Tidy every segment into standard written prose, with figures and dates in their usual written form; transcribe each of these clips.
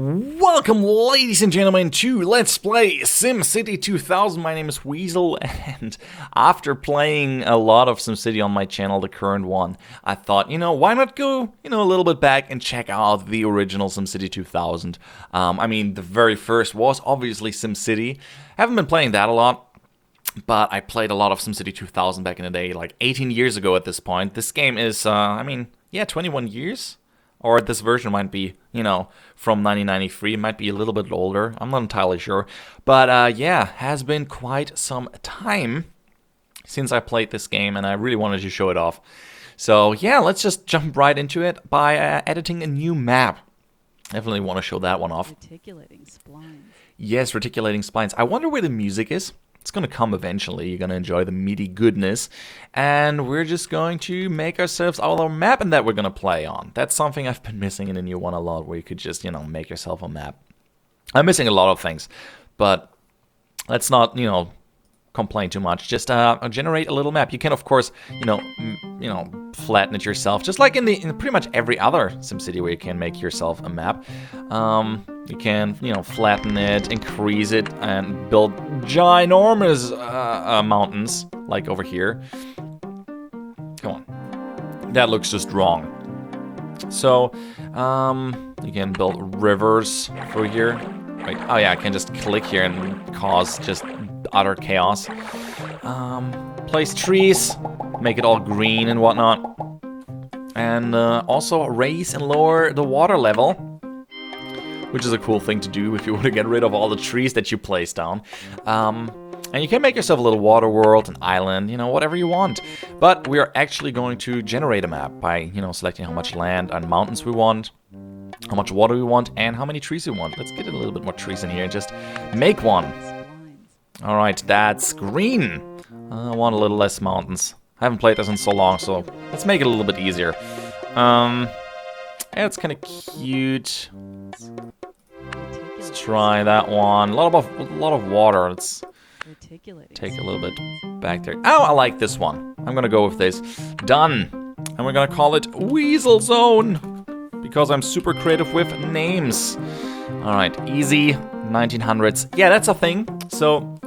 Welcome, ladies and gentlemen, to Let's Play SimCity 2000. My name is Weasel, and after playing a lot of SimCity on my channel, the current one, I thought, why not go, a little bit back and check out the original SimCity 2000. I mean, the very first was obviously SimCity. Haven't been playing that a lot, but I played a lot of SimCity 2000 back in the day, like 18 years ago at this point. This game is, 21 years? Or this version might be, from 1993. It might be a little bit older. I'm not entirely sure. But has been quite some time since I played this game, and I really wanted to show it off. So yeah, let's just jump right into it by editing a new map. Definitely want to show that one off. Reticulating splines. Yes, reticulating splines. I wonder where the music is. It's going to come eventually. You're going to enjoy the meaty goodness. And we're just going to make ourselves our map and that we're going to play on. That's something I've been missing in the new one a lot, where you could just, make yourself a map. I'm missing a lot of things, but let's not, complain too much. Just generate a little map. You can, of course, flatten it yourself, just like in pretty much every other SimCity where you can make yourself a map. You can, flatten it, increase it, and build ginormous mountains, like over here. Come on. That looks just wrong. So, you can build rivers through here. Right. Oh yeah, I can just click here and cause just utter chaos. Place trees, make it all green and whatnot. And also raise and lower the water level, which is a cool thing to do if you want to get rid of all the trees that you place down. And you can make yourself a little water world, an island, whatever you want. But we are actually going to generate a map by, selecting how much land and mountains we want, how much water we want, and how many trees we want. Let's get a little bit more trees in here and just make one. Alright, that's green. I want a little less mountains. I haven't played this in so long, so let's make it a little bit easier. Yeah, it's kind of cute. Let's try that one. A lot of water. Let's take a little bit back there. Oh, I like this one. I'm gonna go with this. Done. And we're gonna call it WeaselZone, because I'm super creative with names. Alright, easy, 1900s. Yeah, that's a thing. So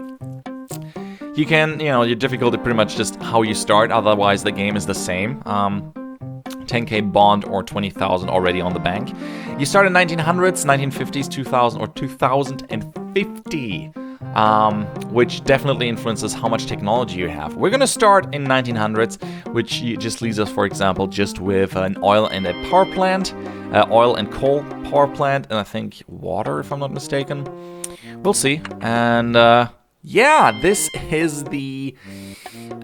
you can, your difficulty pretty much just how you start, otherwise the game is the same. 10k bond or 20,000 already on the bank. You start in 1900s, 1950s, 2000 or 2050. Which definitely influences how much technology you have. We're gonna start in 1900s, which just leaves us, for example, just with an oil and a power plant, oil and coal power plant, and I think water, if I'm not mistaken. We'll see. And yeah, this is the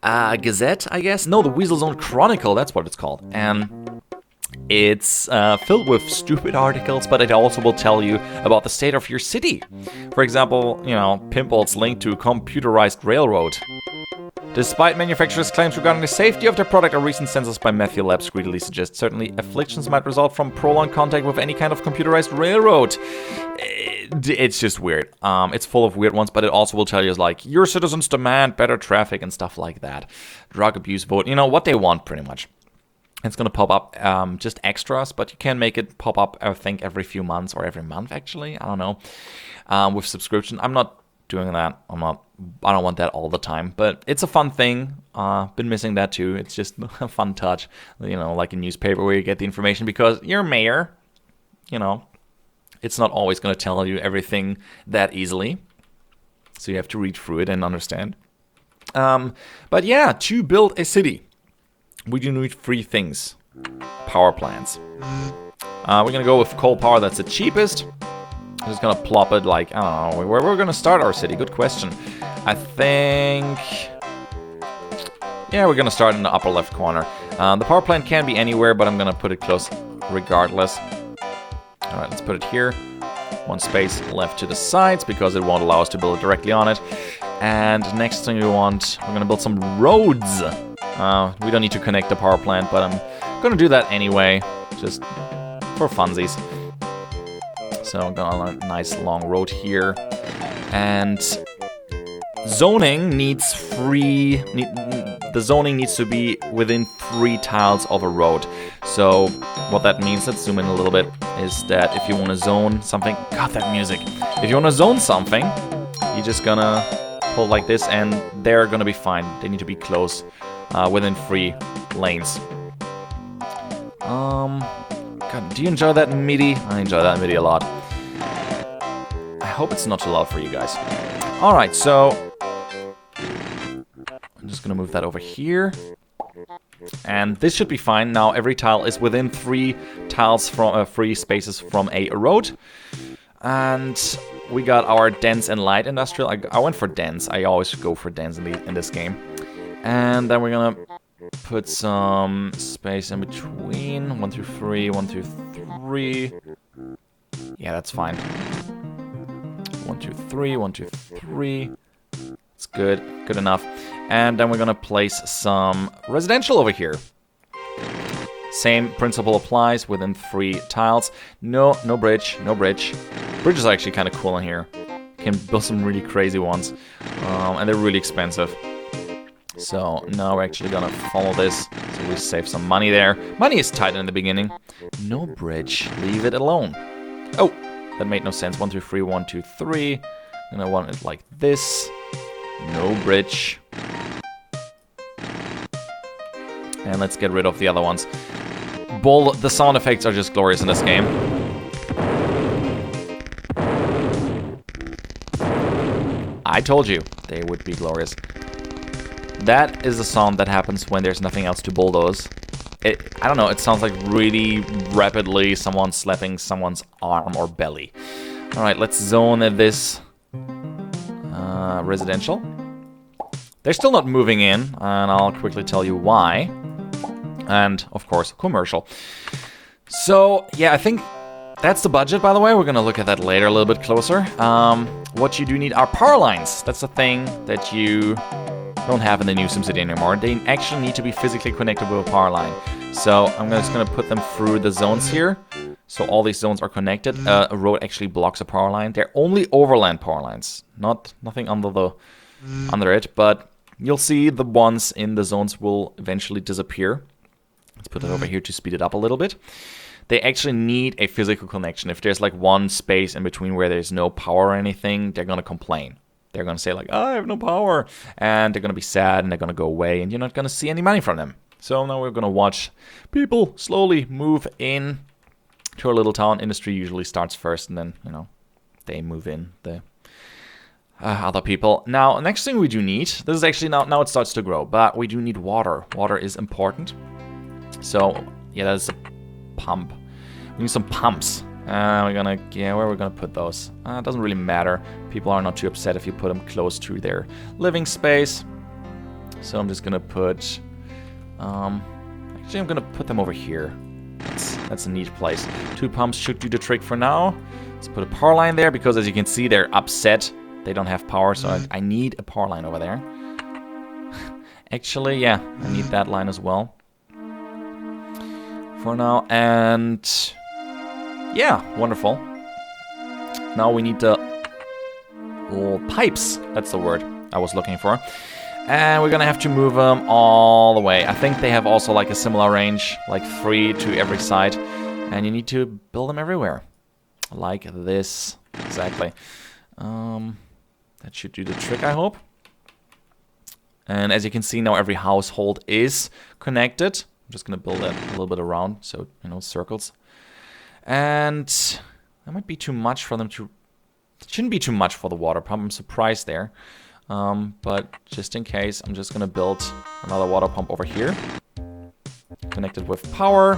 Gazette, I guess. No, the WeaselZone Chronicle. That's what it's called. And it's filled with stupid articles, but it also will tell you about the state of your city. For example, Pimple's link to computerized railroad. Despite manufacturers' claims regarding the safety of their product, a recent census by Matthew Labs greedily suggests certainly afflictions might result from prolonged contact with any kind of computerized railroad. It's just weird. It's full of weird ones, but it also will tell you, like, your citizens demand better traffic and stuff like that. Drug abuse vote, what they want, pretty much. It's going to pop up just extras, but you can make it pop up, I think, every few months or every month, actually. I don't know. With subscription. I'm not doing that. I don't want that all the time, but it's a fun thing. Been missing that too. It's just a fun touch, like a newspaper where you get the information because you're mayor. It's not always going to tell you everything that easily, so you have to read through it and understand. But yeah, to build a city, we do need 3 things. Power plants. We're going to go with coal power. That's the cheapest. I'm just going to plop it like, I don't know, where we're going to start our city. Good question. I think, yeah, we're going to start in the upper left corner. The power plant can be anywhere, but I'm going to put it close regardless. Alright, let's put it here. 1 space left to the sides, because it won't allow us to build it directly on it. And next thing we want, we're going to build some roads. We don't need to connect the power plant, but I'm going to do that anyway, just for funsies. So I'm going to a nice long road here. And zoning needs the zoning needs to be within 3 tiles of a road. So what that means, let's zoom in a little bit, is that if you want to zone something, God, that music. If you want to zone something, you're just gonna pull like this, and they're gonna be fine. They need to be close, within 3 lanes. God, do you enjoy that MIDI? I enjoy that MIDI a lot. I hope it's not too loud for you guys. Alright, so I'm just gonna move that over here. And this should be fine. Now every tile is within 3 tiles from 3 spaces from a road. And we got our dense and light industrial. I went for dense. I always go for dense in this game. And then we're gonna put some space in between. 1, 2, 3, 1, 2, 3. Yeah, that's fine. 1, 2, 3, 1, 2, 3. It's good, good enough. And then we're gonna place some residential over here. Same principle applies within 3 tiles. No bridge, no bridge. Bridges are actually kind of cool in here. You can build some really crazy ones, and they're really expensive. So now we're actually gonna follow this, so we save some money there. Money is tight in the beginning. No bridge, leave it alone. Oh, that made no sense. 1, 2, 3, 1, 2, 3. And I want it like this. No bridge. And let's get rid of the other ones. The sound effects are just glorious in this game. I told you they would be glorious. That is the sound that happens when there's nothing else to bulldoze. I don't know, it sounds like really rapidly someone slapping someone's arm or belly. Alright, let's zone this residential. They're still not moving in, and I'll quickly tell you why. And, of course, commercial. So, yeah, I think that's the budget, by the way. We're going to look at that later a little bit closer. What you do need are power lines. That's the thing that you don't have in the new SimCity anymore. They actually need to be physically connected with a power line. So I'm just going to put them through the zones here. So all these zones are connected. A road actually blocks a power line. They're only overland power lines, nothing under it. But you'll see the ones in the zones will eventually disappear. Let's put it over here to speed it up a little bit. They actually need a physical connection. If there's like one space in between where there's no power or anything, they're going to complain. They're going to say like, oh, I have no power. And they're going to be sad and they're going to go away. And you're not going to see any money from them. So now we're going to watch people slowly move in to our little town. Industry usually starts first and then, you know, they move in. The other people. Now, next thing we do need, this is actually now it starts to grow, but we do need water. Water is important. So, yeah, that's a pump. We need some pumps. We're gonna, yeah, where we're gonna put those? It doesn't really matter. People are not too upset if you put them close to their living space. So I'm just gonna put, actually I'm gonna put them over here. That's a neat place. 2 pumps should do the trick for now. Let's put a power line there because as you can see, they're upset. They don't have power, so I need a power line over there. Actually, yeah, I need that line as well. For now, and yeah, wonderful. Now we need the pipes. That's the word I was looking for. And we're gonna have to move them all the way. I think they have also like a similar range, like 3 to every side. And you need to build them everywhere. Like this, exactly. That should do the trick, I hope. And as you can see now, every household is connected. I'm just gonna build that a little bit around, so, you know, circles. And that might be too much for them to... It shouldn't be too much for the water pump. I'm surprised there. But just in case, I'm just gonna build another water pump over here. Connected with power.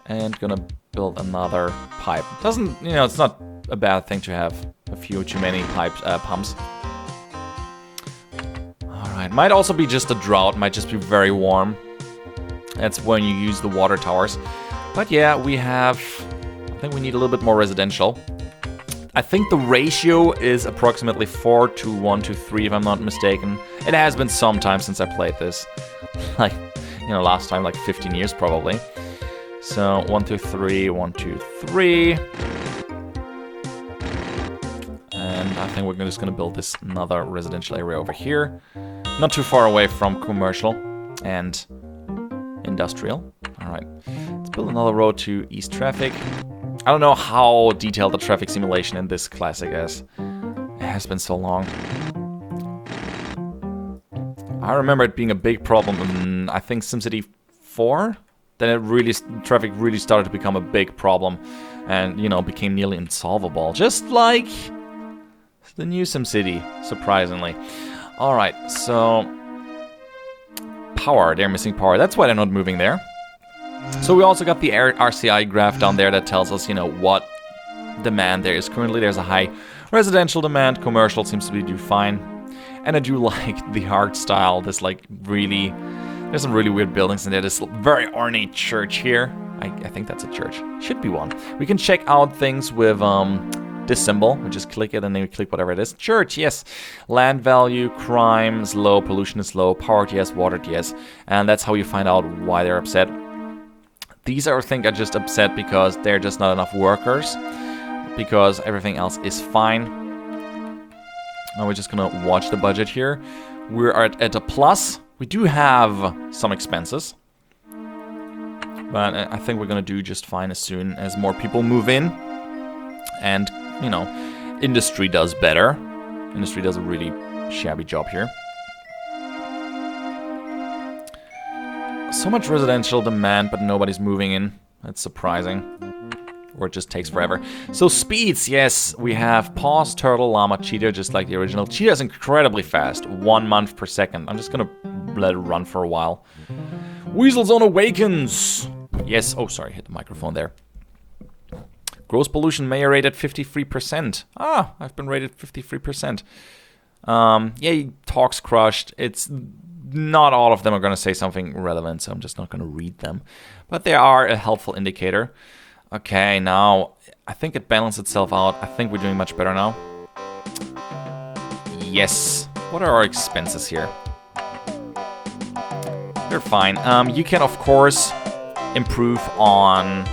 And gonna build another pipe. Doesn't, you know, it's not a bad thing to have a few too many pumps. Alright, might also be just a drought, might just be very warm. That's when you use the water towers. But yeah, we have, I think we need a little bit more residential. I think the ratio is approximately 4 to 1 to 3 if I'm not mistaken. It has been some time since I played this. Like, you know, last time like 15 years probably. So 1, 2, 3, 1, 2, 3. And I think we're just gonna build this another residential area over here. Not too far away from commercial. And Industrial. Alright. Let's build another road to east traffic. I don't know how detailed the traffic simulation in this classic is. It has been so long. I remember it being a big problem in, I think, SimCity 4. Then traffic really started to become a big problem. And, you know, became nearly insolvable. Just like the new SimCity, surprisingly. Alright, so... Power, they're missing power. That's why they're not moving there. So we also got the RCI graph down there that tells us, you know, what demand there is. Currently there's a high residential demand. Commercial seems to be doing fine. And I do like the art style. This like really... There's some really weird buildings in there. This very ornate church here. I think that's a church. Should be one. We can check out things with this symbol. We just click it and then we click whatever it is. Church, yes. Land value, crime is low, pollution is low, power, yes, water, yes. And that's how you find out why they're upset. These I think are just upset because they're just not enough workers. Because everything else is fine. Now we're just gonna watch the budget here. We're at a plus. We do have some expenses. But I think we're gonna do just fine as soon as more people move in. And, you know, industry does better. Industry does a really shabby job here. So much residential demand, but nobody's moving in. That's surprising. Or it just takes forever. So speeds, yes, we have Pause, Turtle, Llama, Cheetah, just like the original. Cheetah is incredibly fast, 1 month per second. I'm just gonna let it run for a while. WeaselZone awakens! Yes, oh sorry, hit the microphone there. Gross pollution mayor rate at 53%. Ah, I've been rated 53%. Yeah, talks crushed. It's not all of them are gonna say something relevant, so I'm just not gonna read them. But they are a helpful indicator. Okay, now, I think it balanced itself out. I think we're doing much better now. Yes. What are our expenses here? They're fine. You can, of course, improve on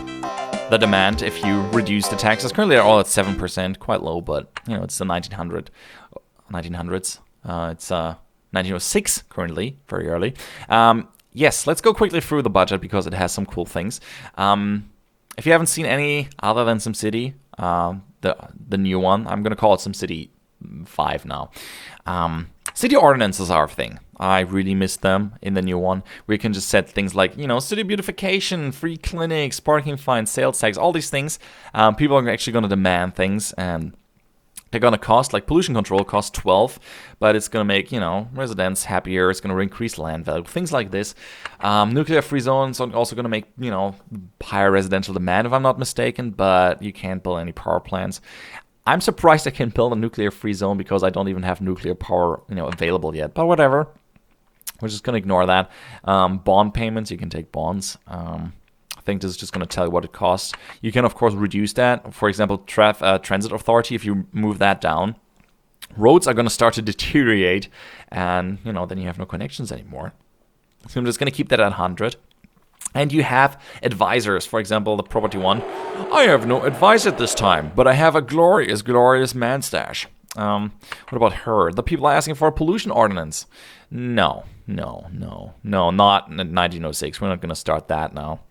the demand if you reduce the taxes. Currently, they're all at 7%. Quite low, but, you know, it's the 1900s. It's 1906 currently, very early. Yes, let's go quickly through the budget because it has some cool things. If you haven't seen any other than SimCity, the new one, I'm going to call it SimCity 5 now. City ordinances are a thing. I really miss them in the new one. We can just set things like, you know, city beautification, free clinics, parking fines, sales tax, all these things. People are actually going to demand things, and they're going to cost, like pollution control costs 12, but it's going to make, you know, residents happier. It's going to increase land value, things like this. Nuclear-free zones are also going to make, you know, higher residential demand, if I'm not mistaken, but you can't build any power plants. I'm surprised I can build a nuclear-free zone because I don't even have nuclear power, you know, available yet, but whatever. We're just going to ignore that. Bond payments, you can take bonds. I think this is just going to tell you what it costs. You can, of course, reduce that. For example, transit authority, if you move that down, roads are going to start to deteriorate, and, you know, then you have no connections anymore. So I'm just going to keep that at 100. And you have advisors. For example, the property one. I have no advisor this time, but I have a glorious, glorious man stash. What about her? The people are asking for a pollution ordinance. No, not in 1906. We're not going to start that now.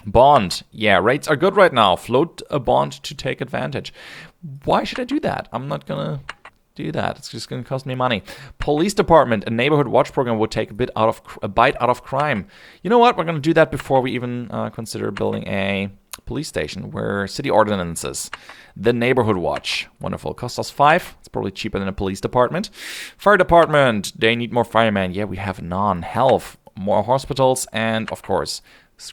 Bond. Yeah, rates are good right now. Float a bond to take advantage. Why should I do that? I'm not going to do that. It's just going to cost me money. Police department. A neighborhood watch program would take a bite out of crime. You know what? We're going to do that before we even consider building a police station. Where city ordinances. The neighborhood watch. Wonderful. Cost us 5. It's probably cheaper than a police department. Fire department. They need more firemen. Yeah, we have none. Health. More hospitals. And, of course,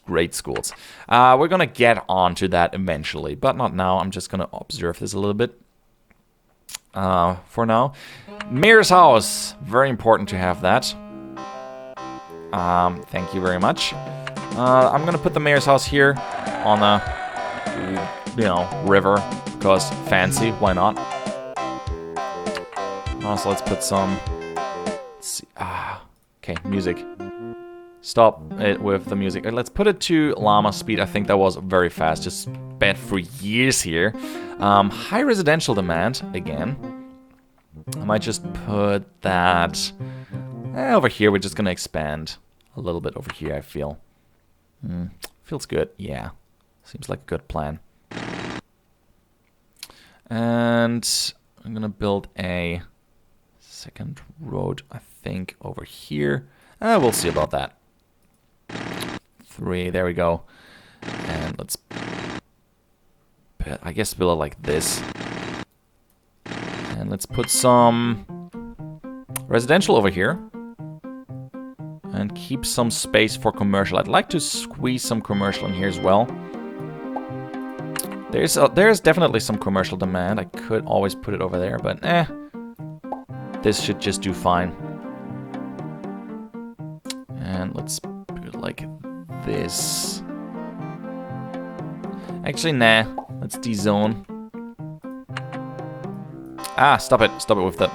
great schools. We're going to get onto that eventually, but not now. I'm just going to observe this a little bit for now. Mayor's house. Very important to have that. Thank you very much. I'm going to put the mayor's house here on a, you know, river, because fancy. Why not? So let's put some... Let's see. Okay, music. Stop it with the music. Let's put it to llama speed. I think that was very fast. Just spent for years here. High residential demand, again. I might just put that over here. We're just going to expand a little bit over here, I feel. Feels good. Yeah. Seems like a good plan. And I'm gonna build a second road, I think, over here. We'll see about that. 3, there we go. And let's, I guess, build it like this. And let's put some residential over here. And keep some space for commercial. I'd like to squeeze some commercial in here as well. There's definitely some commercial demand. I could always put it over there, but this should just do fine. And let's do it like this. Actually, nah. Let's dezone. Stop it. Stop it with the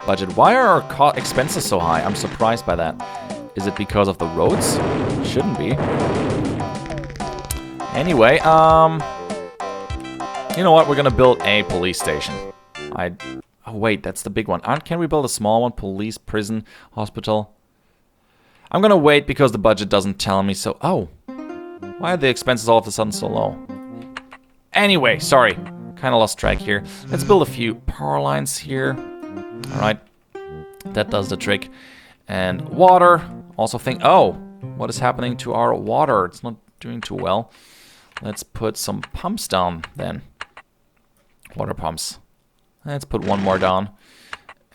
budget. Why are our expenses so high? I'm surprised by that. Is it because of the roads? Shouldn't be. Anyway, you know what? We're gonna build a police station. Oh wait, that's the big one. Can we build a small one? Police, prison, hospital. I'm gonna wait because the budget doesn't tell me so. Oh, why are the expenses all of a sudden so low? Anyway, sorry, kind of lost track here. Let's build a few power lines here. All right, that does the trick. And water. Also think. Oh, what is happening to our water? It's not doing too well. Let's put some pumps down then. Water pumps. Let's put one more down.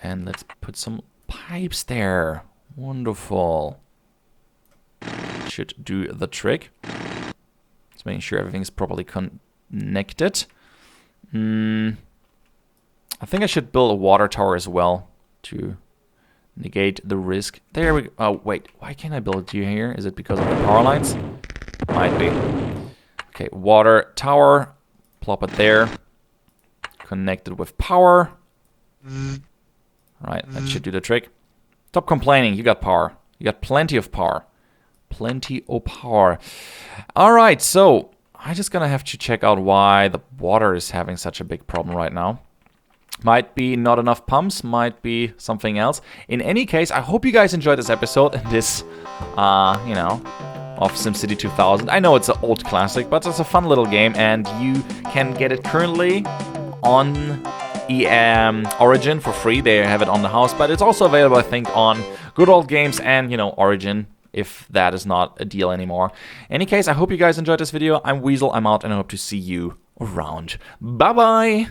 And let's put some pipes there. Wonderful. Should do the trick. Just making sure everything's properly connected. I think I should build a water tower as well to negate the risk. There we go. Oh, wait. Why can't I build it here? Is it because of the power lines? Might be. Okay, water tower. Plop it there. Connected with power. Right, that should do the trick. Stop complaining. You got power. You got plenty of power. Plenty of power. Alright, so I'm just gonna have to check out why the water is having such a big problem right now. Might be not enough pumps, might be something else. In any case, I hope you guys enjoyed this episode and this, you know, of SimCity 2000. I know it's an old classic, but it's a fun little game, and you can get it currently on Origin for free. They have it on the house, but it's also available, I think, on Good Old Games and, you know, Origin, if that is not a deal anymore. In any case, I hope you guys enjoyed this video. I'm Weasel, I'm out, and I hope to see you around. Bye-bye!